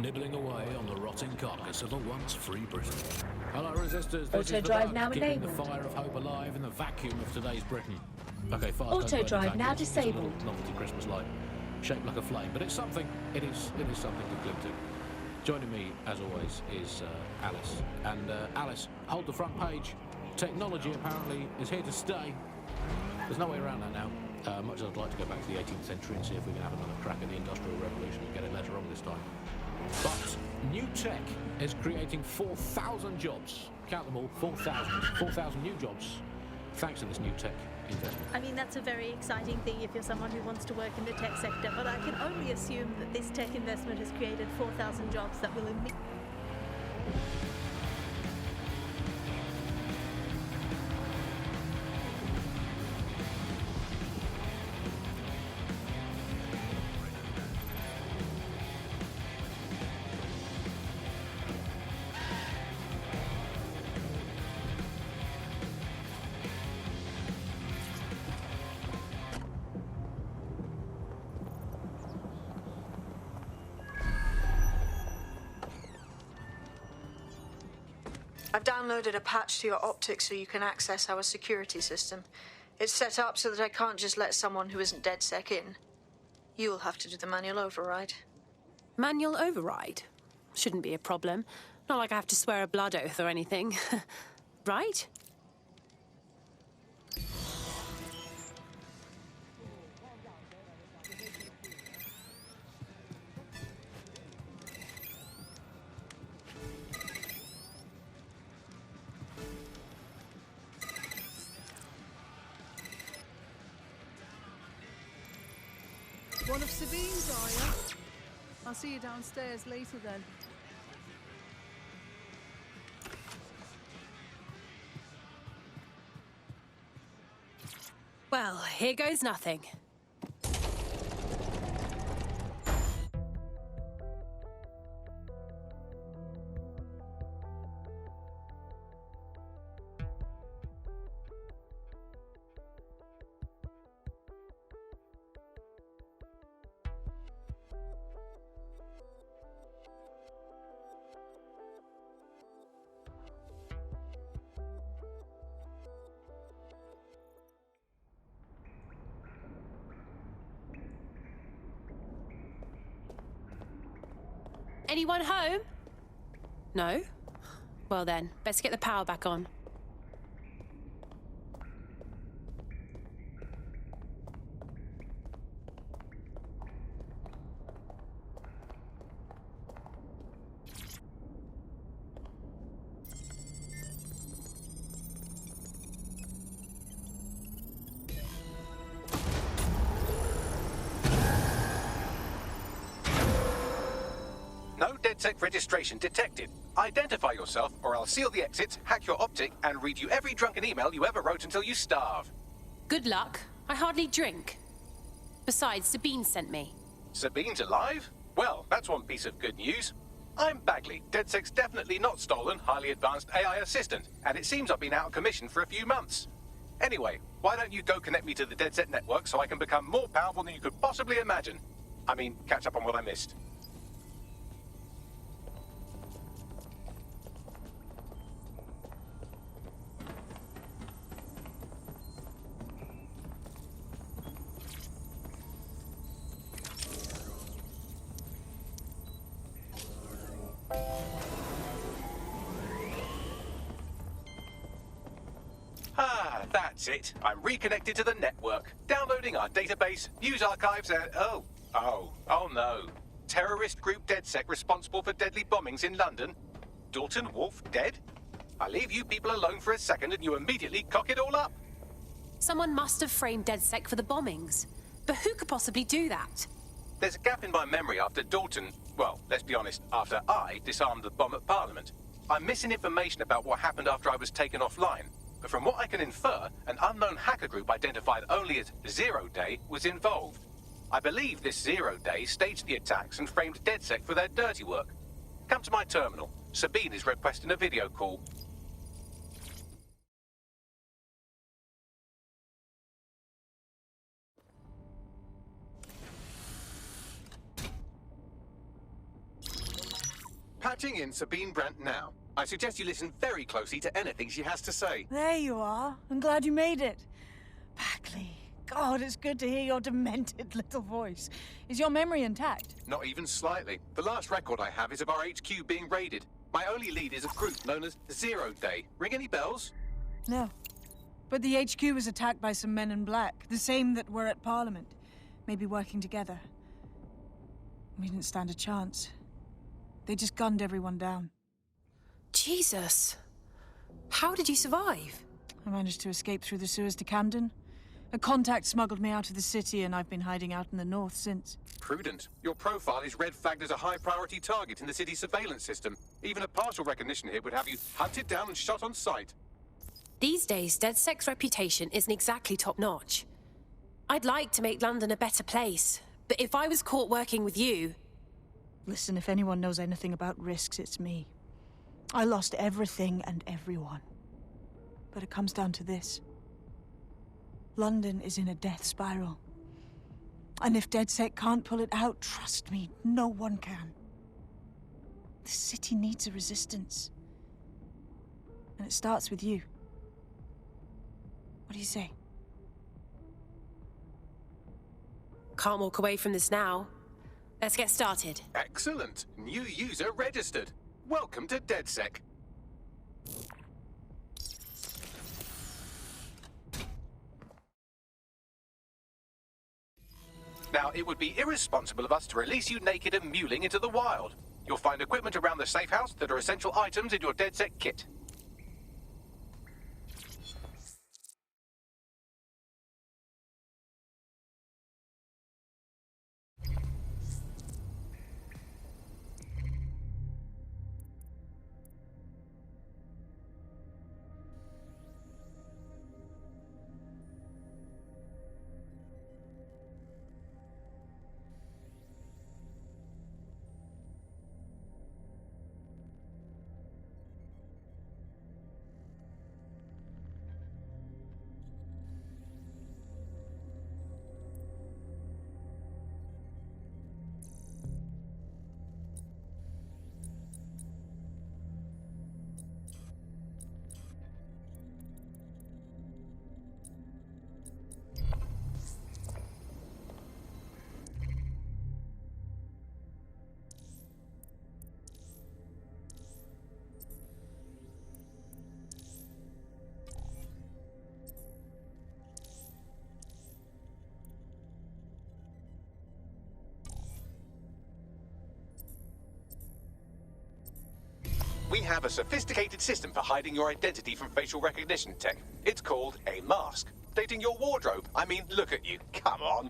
nibbling away on the rotting carcass of a once free Britain. Hello, resistors. This Auto is the drive Doug, now keeping enabled. the fire of hope alive in the vacuum of today's Britain. Okay, fires Auto don't burn drive in now vacuums. It's a little disabled. novelty Christmas light, shaped like a flame, but it's something. It is something to cling to. Joining me, as always, is Alice. And Alice, hold the front page. Technology apparently is here to stay. There's no way around that now. Much as I'd like to go back to the 18th century and see if we can have another crack at the Industrial Revolution and get it later on this time. But new tech is creating 4,000 jobs. Count them all, 4,000. 4,000 new jobs thanks to this new tech investment. I mean, that's a very exciting thing if you're someone who wants to work in the tech sector, but I can only assume that this tech investment has created 4,000 jobs that will immediately... I've downloaded a patch to your optics so you can access our security system. It's set up so that I can't just let someone who isn't Dedsec in. You'll have to do the manual override. Manual override? Shouldn't be a problem. Not like I have to swear a blood oath or anything. Right? One of Sabine's, are you? I'll see you downstairs later then. Well, here goes nothing. Anyone home? No? Well then, best get the power back on. No Dedsec registration detected. Identify yourself, or I'll seal the exits, hack your optic, and read you every drunken email you ever wrote until you starve. Good luck. I hardly drink. Besides, Sabine sent me. Sabine's alive? Well, that's one piece of good news. I'm Bagley, Dedsec's definitely not stolen, highly advanced AI assistant, and it seems I've been out of commission for a few months. Anyway, why don't you go connect me to the Dedsec network so I can become more powerful than you could possibly imagine? I mean, catch up on what I missed. That's it. I'm reconnected to the network, downloading our database, news archives, and oh no. Terrorist group Dedsec responsible for deadly bombings in London? Dalton Wolf dead? I leave you people alone for a second and you immediately cock it all up. Someone must have framed Dedsec for the bombings. But who could possibly do that? There's a gap in my memory after Dalton, well, let's be honest, after I disarmed the bomb at Parliament. I'm missing information about what happened after I was taken offline. But from what I can infer, an unknown hacker group identified only as Zero Day was involved. I believe this Zero Day staged the attacks and framed Dedsec for their dirty work. Come to my terminal. Sabine is requesting a video call. Patching in Sabine Brandt now. I suggest you listen very closely to anything she has to say. There you are. I'm glad you made it. Bagley. God, it's good to hear your demented little voice. Is your memory intact? Not even slightly. The last record I have is of our HQ being raided. My only lead is a group known as Zero Day. Ring any bells? No. But the HQ was attacked by some men in black, the same that were at Parliament. Maybe working together. We didn't stand a chance. They just gunned everyone down. Jesus. How did you survive? I managed to escape through the sewers to Camden. A contact smuggled me out of the city, and I've been hiding out in the north since. Prudent. Your profile is red flagged as a high-priority target in the city's surveillance system. Even a partial recognition here would have you hunted down and shot on sight. These days, Dedsec's reputation isn't exactly top-notch. I'd like to make London a better place, but if I was caught working with you... Listen, if anyone knows anything about risks, it's me. I lost everything and everyone. But it comes down to this. London is in a death spiral. And if Dedsec can't pull it out, trust me, no one can. The city needs a resistance. And it starts with you. What do you say? Can't walk away from this now. Let's get started. Excellent. New user registered. Welcome to Dedsec. Now, it would be irresponsible of us to release you naked and mewling into the wild. You'll find equipment around the safe house that are essential items in your Dedsec kit. We have a sophisticated system for hiding your identity from facial recognition tech. It's called a mask. Dating your wardrobe. I mean, look at you. Come on.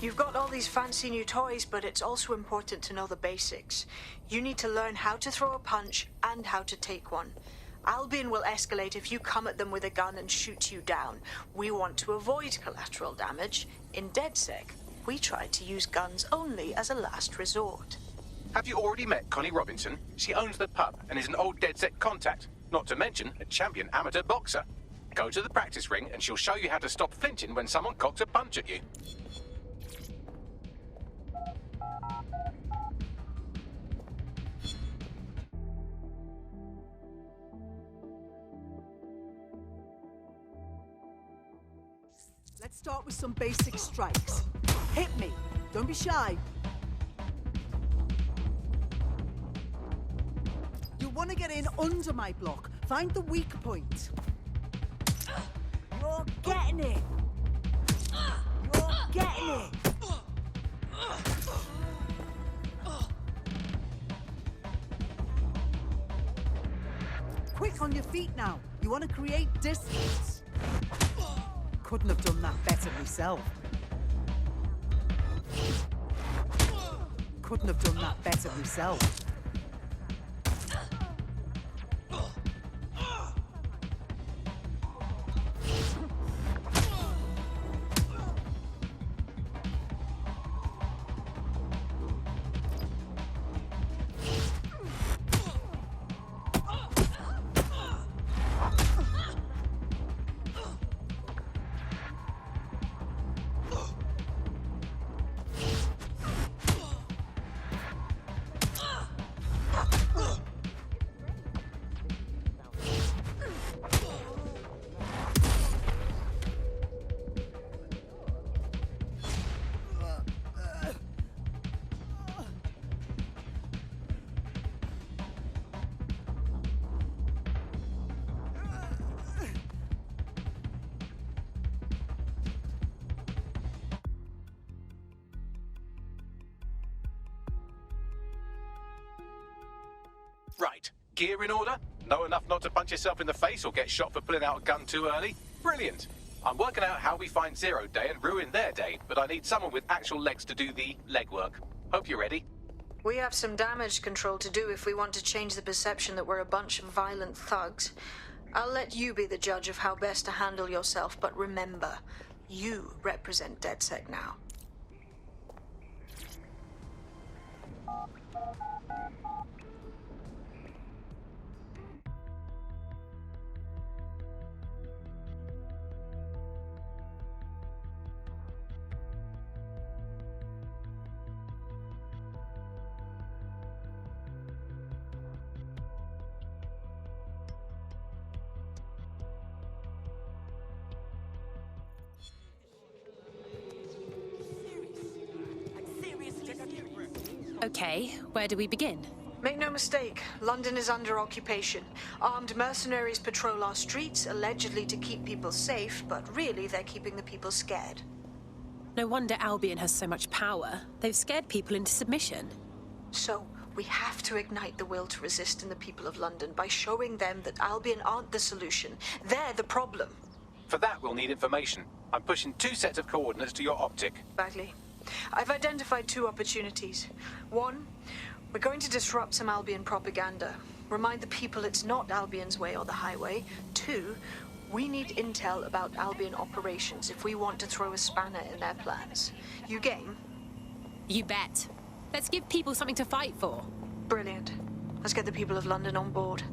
You've got all these fancy new toys, but it's also important to know the basics. You need to learn how to throw a punch and how to take one. Albion will escalate if you come at them with a gun and shoot you down. We want to avoid collateral damage. In Dedsec, we try to use guns only as a last resort. Have you already met Connie Robinson? She owns the pub and is an old Dedsec contact, not to mention a champion amateur boxer. Go to the practice ring and she'll show you how to stop flinching when someone cocks a punch at you. Let's start with some basic strikes. Hit me. Don't be shy. You want to get in under my block. Find the weak point. You're getting it. You're getting it. Quick on your feet now. You want to create distance. Couldn't have done that better myself. Couldn't have done that better myself. Right. Gear in order? Know enough not to punch yourself in the face or get shot for pulling out a gun too early? Brilliant. I'm working out how we find Zero Day and ruin their day, but I need someone with actual legs to do the legwork. Hope you're ready. We have some damage control to do if we want to change the perception that we're a bunch of violent thugs. I'll let you be the judge of how best to handle yourself, but remember, you represent Dedsec now. Okay, where do we begin? Make no mistake, London is under occupation. Armed mercenaries patrol our streets, allegedly to keep people safe, but really they're keeping the people scared. No wonder Albion has so much power. They've scared people into submission. So, we have to ignite the will to resist in the people of London by showing them that Albion aren't the solution. They're the problem. For that, we'll need information. I'm pushing 2 sets of coordinates to your optic. Bagley, I've identified 2 opportunities. One, we're going to disrupt some Albion propaganda. Remind the people it's not Albion's way or the highway. 2, we need intel about Albion operations if we want to throw a spanner in their plans. You game? You bet. Let's give people something to fight for. Brilliant. Let's get the people of London on board.